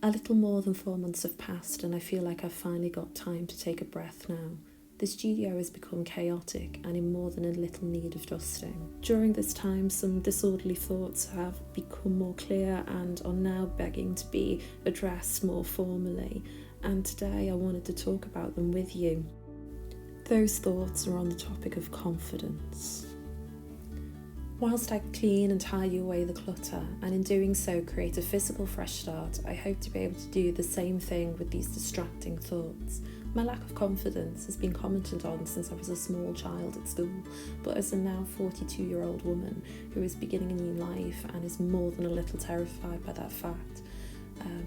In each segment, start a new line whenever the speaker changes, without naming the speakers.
A little more than 4 months have passed and I feel like I've finally got time to take a breath now. The studio has become chaotic and in more than a little need of dusting. During this time, some disorderly thoughts have become more clear and are now begging to be addressed more formally, and today I wanted to talk about them with you. Those thoughts are on the topic of confidence. Whilst I clean and tidy away the clutter, and in doing so create a physical fresh start, I hope to be able to do the same thing with these distracting thoughts. My lack of confidence has been commented on since I was a small child at school, but as a now 42-year-old woman who is beginning a new life and is more than a little terrified by that fact,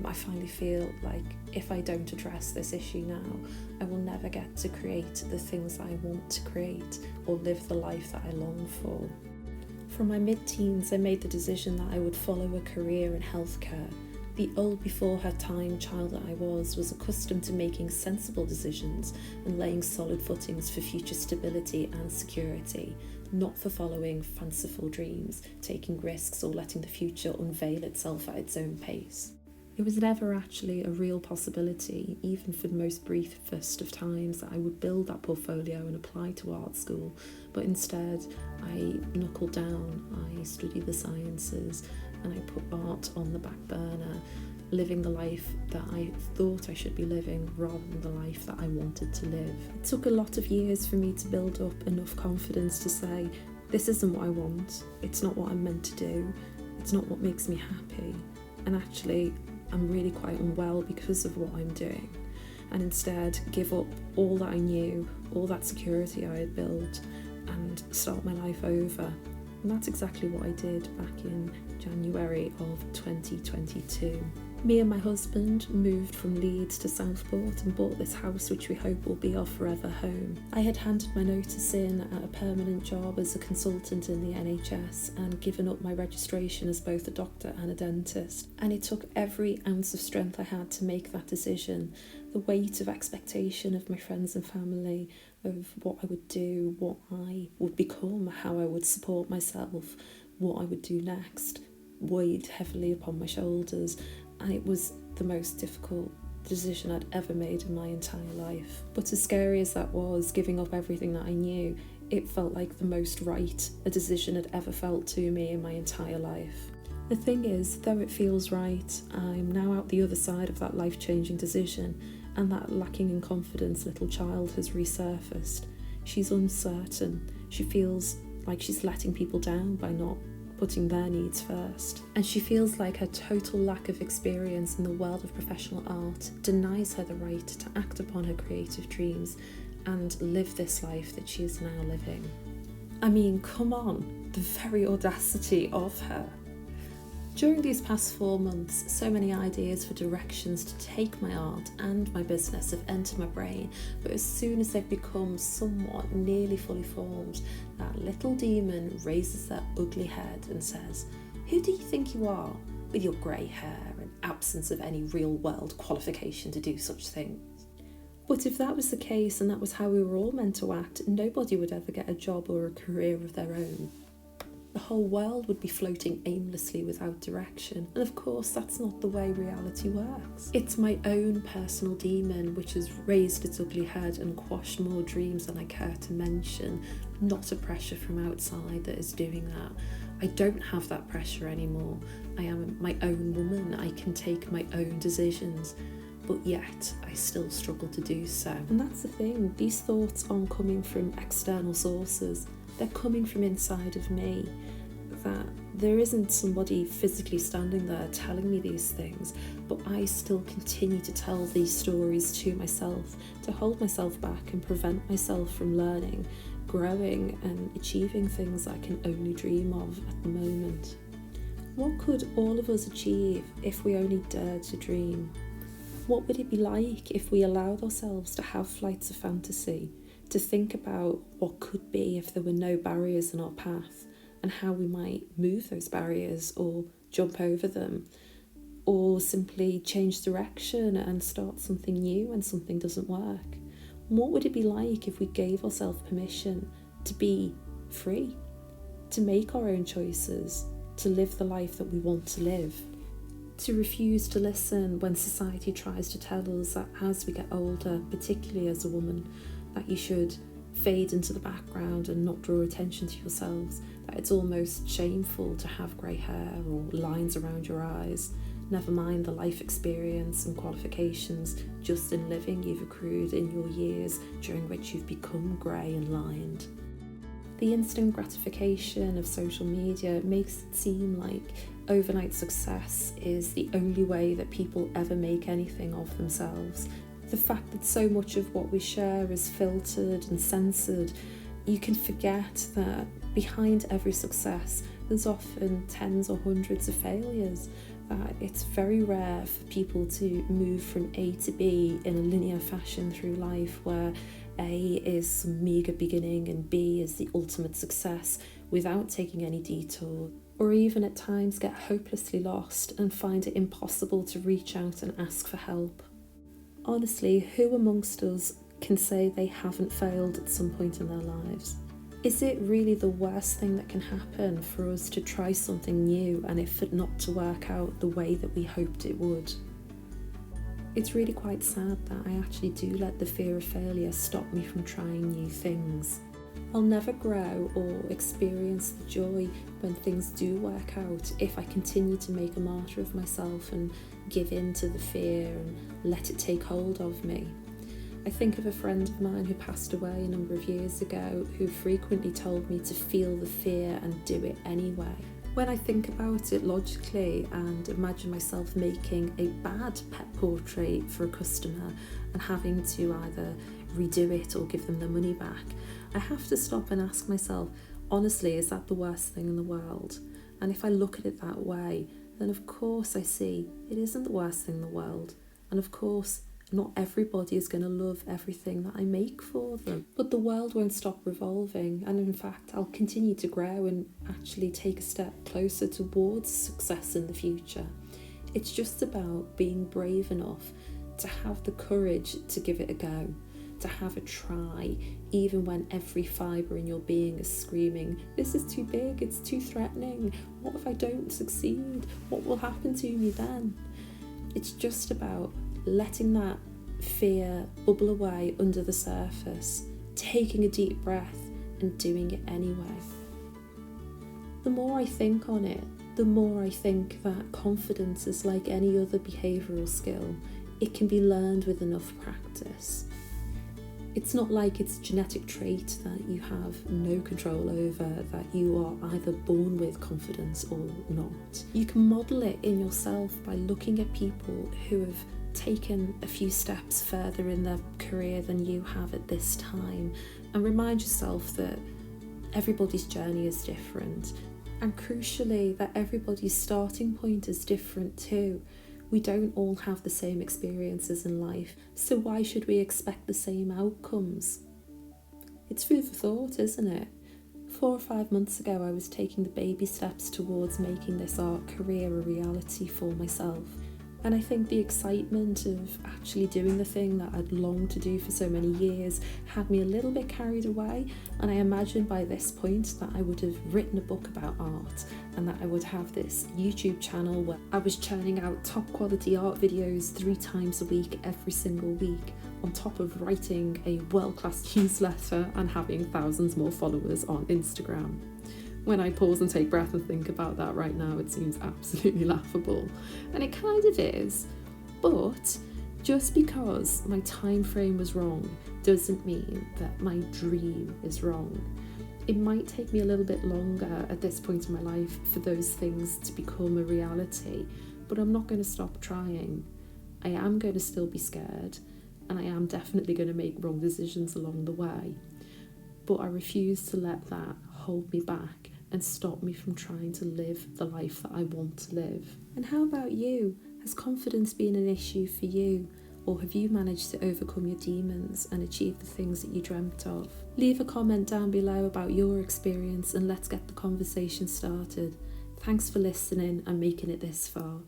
I finally feel like if I don't address this issue now, I will never get to create the things I want to create or live the life that I long for. From my mid-teens, I made the decision that I would follow a career in healthcare. The old before her time child that I was accustomed to making sensible decisions and laying solid footings for future stability and security, not for following fanciful dreams, taking risks or letting the future unveil itself at its own pace. It was never actually a real possibility, even for the most briefest of times, that I would build that portfolio and apply to art school, but instead I knuckled down, I studied the sciences, and I put art on the back burner, living the life that I thought I should be living rather than the life that I wanted to live. It took a lot of years for me to build up enough confidence to say, this isn't what I want, it's not what I'm meant to do, it's not what makes me happy, and actually I'm really quite unwell because of what I'm doing, and instead give up all that I knew, all that security I had built, and start my life over. And that's exactly what I did back in January of 2022. Me and my husband moved from Leeds to Southport and bought this house which we hope will be our forever home. I had handed my notice in at a permanent job as a consultant in the NHS and given up my registration as both a doctor and a dentist. And it took every ounce of strength I had to make that decision. The weight of expectation of my friends and family, of what I would do, what I would become, how I would support myself, what I would do next, weighed heavily upon my shoulders. And it was the most difficult decision I'd ever made in my entire life. But as scary as that was, giving up everything that I knew, it felt like the most right a decision had ever felt to me in my entire life. The thing is, though it feels right, I'm now out the other side of that life-changing decision, and that lacking in confidence little child has resurfaced. She's uncertain. She feels like she's letting people down by not putting their needs first. And she feels like her total lack of experience in the world of professional art denies her the right to act upon her creative dreams and live this life that she is now living. I mean, come on, the very audacity of her. During these past 4 months, so many ideas for directions to take my art and my business have entered my brain, but as soon as they've become somewhat nearly fully formed, that little demon raises their ugly head and says, "Who do you think you are, with your grey hair and absence of any real-world qualification to do such things?" But if that was the case and that was how we were all meant to act, nobody would ever get a job or a career of their own. The whole world would be floating aimlessly without direction, and of course that's not the way reality works. It's my own personal demon which has raised its ugly head and quashed more dreams than I care to mention, not a pressure from outside that is doing that. I don't have that pressure anymore. I am my own woman, I can take my own decisions, but yet I still struggle to do so. And that's the thing, these thoughts aren't coming from external sources. They're coming from inside of me, that there isn't somebody physically standing there telling me these things, but I still continue to tell these stories to myself, to hold myself back and prevent myself from learning, growing and achieving things I can only dream of at the moment. What could all of us achieve if we only dared to dream? What would it be like if we allowed ourselves to have flights of fantasy, to think about what could be if there were no barriers in our path and how we might move those barriers or jump over them, or simply change direction and start something new when something doesn't work? What would it be like if we gave ourselves permission to be free, to make our own choices, to live the life that we want to live? To refuse to listen when society tries to tell us that as we get older, particularly as a woman, that you should fade into the background and not draw attention to yourselves, that it's almost shameful to have grey hair or lines around your eyes, never mind the life experience and qualifications just in living you've accrued in your years during which you've become grey and lined. The instant gratification of social media makes it seem like overnight success is the only way that people ever make anything of themselves. The fact that so much of what we share is filtered and censored, you can forget that behind every success there's often tens or hundreds of failures, that it's very rare for people to move from A to B in a linear fashion through life, where A is some meagre beginning and B is the ultimate success, without taking any detour, or even at times get hopelessly lost and find it impossible to reach out and ask for help. Honestly, who amongst us can say they haven't failed at some point in their lives? Is it really the worst thing that can happen for us to try something new and it for not to work out the way that we hoped it would? It's really quite sad that I actually do let the fear of failure stop me from trying new things. I'll never grow or experience the joy when things do work out if I continue to make a martyr of myself and give in to the fear and let it take hold of me. I think of a friend of mine who passed away a number of years ago, who frequently told me to feel the fear and do it anyway. When I think about it logically and imagine myself making a bad pet portrait for a customer and having to either redo it or give them their money back, I have to stop and ask myself, honestly, is that the worst thing in the world? And if I look at it that way, then of course I see it isn't the worst thing in the world. And of course, not everybody is going to love everything that I make for them. But the world won't stop revolving, and in fact, I'll continue to grow and actually take a step closer towards success in the future. It's just about being brave enough to have the courage to give it a go, to have a try, even when every fibre in your being is screaming, this is too big, it's too threatening, what if I don't succeed, what will happen to me then? It's just about letting that fear bubble away under the surface, taking a deep breath and doing it anyway. The more I think on it, the more I think that confidence is like any other behavioural skill. It can be learned with enough practice. It's not like it's a genetic trait that you have no control over, that you are either born with confidence or not. You can model it in yourself by looking at people who have taken a few steps further in their career than you have at this time, and remind yourself that everybody's journey is different, and crucially that everybody's starting point is different too. We don't all have the same experiences in life, so why should we expect the same outcomes? It's food for thought, isn't it? 4 or 5 months ago, I was taking the baby steps towards making this art career a reality for myself. And I think the excitement of actually doing the thing that I'd longed to do for so many years had me a little bit carried away, and I imagined by this point that I would have written a book about art and that I would have this YouTube channel where I was churning out top quality art videos 3 times a week, every single week, on top of writing a world-class newsletter and having thousands more followers on Instagram. When I pause and take breath and think about that right now, it seems absolutely laughable. And it kind of is. But just because my time frame was wrong doesn't mean that my dream is wrong. It might take me a little bit longer at this point in my life for those things to become a reality, but I'm not going to stop trying. I am going to still be scared, and I am definitely going to make wrong decisions along the way. But I refuse to let that hold me back and stop me from trying to live the life that I want to live. And how about you? Has confidence been an issue for you? Or have you managed to overcome your demons and achieve the things that you dreamt of? Leave a comment down below about your experience and let's get the conversation started. Thanks for listening and making it this far.